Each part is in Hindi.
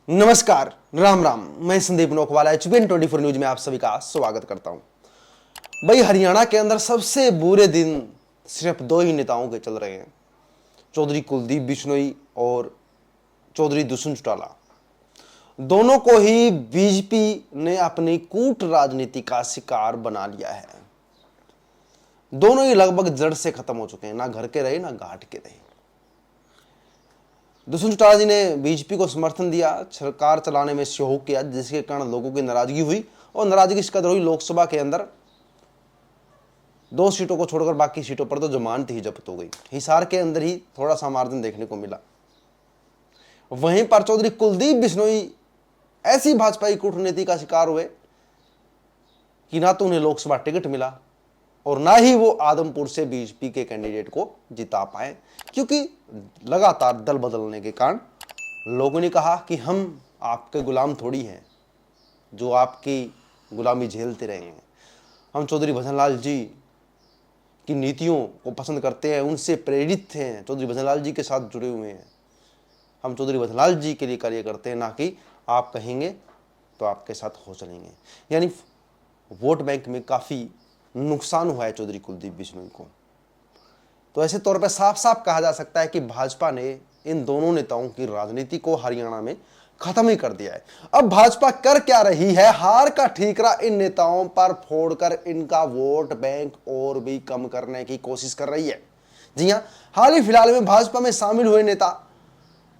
नमस्कार, राम राम। मैं संदीप नोकवाला HBN 24 न्यूज में आप सभी का स्वागत करता हूं। भाई, हरियाणा के अंदर सबसे बुरे दिन सिर्फ दो ही नेताओं के चल रहे हैं, चौधरी कुलदीप बिश्नोई और चौधरी दुष्यंत चौटाला। दोनों को ही बीजेपी ने अपनी कूट राजनीति का शिकार बना लिया है। दोनों ही लगभग जड़ से खत्म हो चुके हैं, ना घर के रहे ना घाट के रहे। दुष्यंत चौटाला जी ने बीजेपी को समर्थन दिया, सरकार चलाने में सहयोग किया, जिसके कारण लोगों की नाराजगी हुई और नाराजगी इस कदर हुई लोकसभा के अंदर 2 सीटों को छोड़कर बाकी सीटों पर तो जमानत ही जब्त हो गई। हिसार के अंदर ही थोड़ा सा मार्जिन देखने को मिला। वहीं पर चौधरी कुलदीप बिश्नोई ऐसी भाजपा कूटनीति का शिकार हुए कि ना तो उन्हें लोकसभा टिकट मिला और ना ही वो आदमपुर से बीजेपी के कैंडिडेट को जिता पाए, क्योंकि लगातार दल बदलने के कारण लोगों ने कहा कि हम आपके गुलाम थोड़ी हैं जो आपकी गुलामी झेलते रहे हैं। हम चौधरी भजनलाल जी की नीतियों को पसंद करते हैं, उनसे प्रेरित हैं, चौधरी भजनलाल जी के साथ जुड़े हुए हैं। हम चौधरी भजनलाल जी के लिए कार्य करते हैं, ना कि आप कहेंगे तो आपके साथ हो चलेंगे। यानी वोट बैंक में काफ़ी नुकसान हुआ है चौधरी कुलदीप बिश्नोई को। तो ऐसे तौर पर साफ साफ कहा जा सकता है कि भाजपा ने इन दोनों नेताओं की राजनीति को हरियाणा में खत्म ही कर दिया है। अब भाजपा कर क्या रही है? हार का ठीकरा इन नेताओं पर फोड़कर इनका वोट बैंक और भी कम करने की कोशिश कर रही है। जी हां, हाल ही फिलहाल में भाजपा में शामिल हुए नेता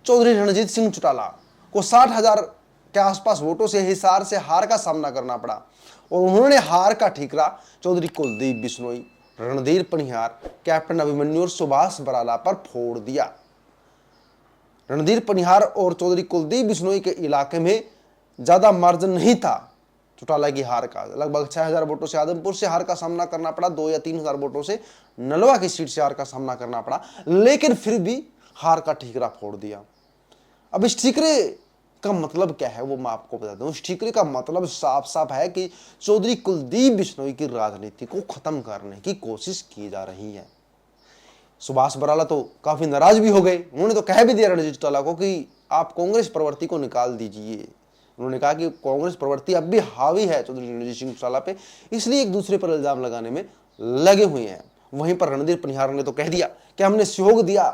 चौधरी रणजीत सिंह चौटाला को 60,000 के आसपास वोटों से हिसार से हार का सामना करना पड़ा और उन्होंने हार का ठीकरा चौधरी कुलदीप बिश्नोई, रणधीर पनिहार, कैप्टन अभिमन्यु और सुभाष बराला पर फोड़ दिया। रणधीर पनिहार और चौधरी कुलदीप बिश्नोई के इलाके में ज्यादा मार्जिन नहीं था चौटाला की हार का। लगभग 6,000 वोटों से आदमपुर से हार का सामना करना पड़ा, 2 या 3,000 वोटों से नलवा की सीट से हार का सामना करना पड़ा, लेकिन फिर भी हार का ठीकरा फोड़ दिया। अब इस ठीकरे का मतलब क्या है वो मैं आपको बता दूं। इस ठीकरे का मतलब साफ साफ है कि चौधरी कुलदीप बिश्नोई की राजनीति को खत्म करने की कोशिश की जा रही है। सुभाष बराला तो काफी नाराज भी हो गए। उन्होंने तो कह भी दिया रणजीत चौटाला को कि आप कांग्रेस प्रवृत्ति को निकाल दीजिए। उन्होंने कहा कि कांग्रेस प्रवृत्ति अब भी हावी है चौधरी रणजीत सिंह चौटाला पे, इसलिए एक दूसरे पर इल्जाम लगाने में लगे हुए हैं। वहीं पर रणधीर पनिहार ने तो कह दिया कि हमने सहयोग दिया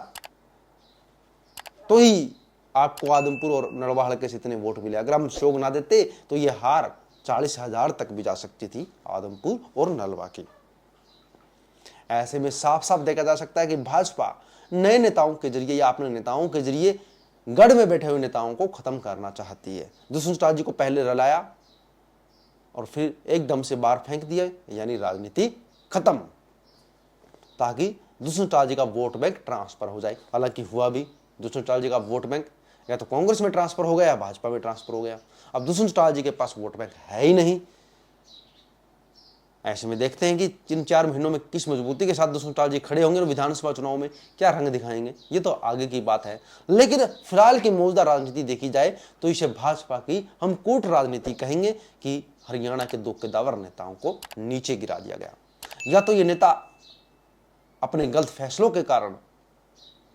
तो ही आपको आदमपुर और नलवा हल्के से इतने वोट मिले, अगर हम सहयोग ना देते तो ये हार 40,000 तक भी जा सकती थी आदमपुर और नलवा की। ऐसे में साफ साफ देखा जा सकता है कि भाजपा नए नेताओं के जरिए या अपने नेताओं के जरिए गढ़ में बैठे हुए नेताओं को खत्म करना चाहती है। दुष्यंत चौटाला जी को पहले रलाया और फिर एकदम से बाहर फेंक दिया, यानी राजनीति खत्म, ताकि दुष्यंत चौटाला जी का वोट बैंक ट्रांसफर हो जाए। हालांकि हुआ भी, दुष्यंत चौटाला जी का वोट बैंक या तो कांग्रेस में ट्रांसफर हो गया या भाजपा में ट्रांसफर हो गया। अब दुष्यंत चौटाला जी के पास वोट बैंक है ही नहीं। ऐसे में देखते हैं कि इन 4 महीनों में किस मजबूती के साथ दुष्यंत चौटाला जी खड़े होंगे और विधानसभा चुनाव में क्या रंग दिखाएंगे, ये तो आगे की बात है। लेकिन फिलहाल की मौजूदा राजनीति देखी जाए तो इसे भाजपा की हम कूट राजनीति कहेंगे कि हरियाणा के 2 कद्दावर नेताओं को नीचे गिरा दिया गया। या तो ये नेता अपने गलत फैसलों के कारण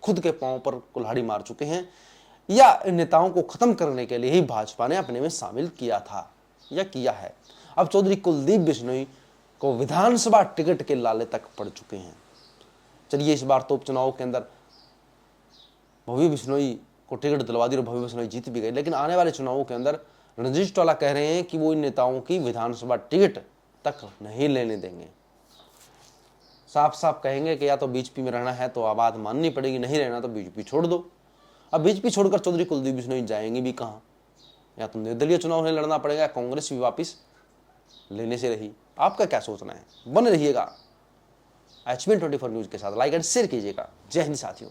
खुद के पांव पर कुल्हाड़ी मार चुके हैं, या इन नेताओं को खत्म करने के लिए ही भाजपा ने अपने में शामिल किया था या किया है। अब चौधरी कुलदीप बिश्नोई को विधानसभा टिकट के लाले तक पड़ चुके हैं। चलिए, इस बार तो उपचुनाव के अंदर भव्य बिश्नोई को टिकट दिलवा दी और भव्य बिश्नोई जीत भी गए, लेकिन आने वाले चुनावों के अंदर रणजीत चौटाला कह रहे हैं कि वो इन नेताओं की विधानसभा टिकट तक नहीं लेने देंगे। साफ साफ कहेंगे कि या तो बीजेपी में रहना है तो अब बात माननी पड़ेगी, नहीं रहना तो बीजेपी छोड़ दो। अब बीजेपी छोड़कर चौधरी कुलदीप बिश्नोई जाएंगे भी कहां? या तो निर्दलीय चुनाव उन्हें लड़ना पड़ेगा, कांग्रेस भी वापस लेने से रही। आपका क्या सोचना है? बने रहिएगा HBN 24 न्यूज के साथ, लाइक एंड शेयर कीजिएगा। जय हिंद साथियों।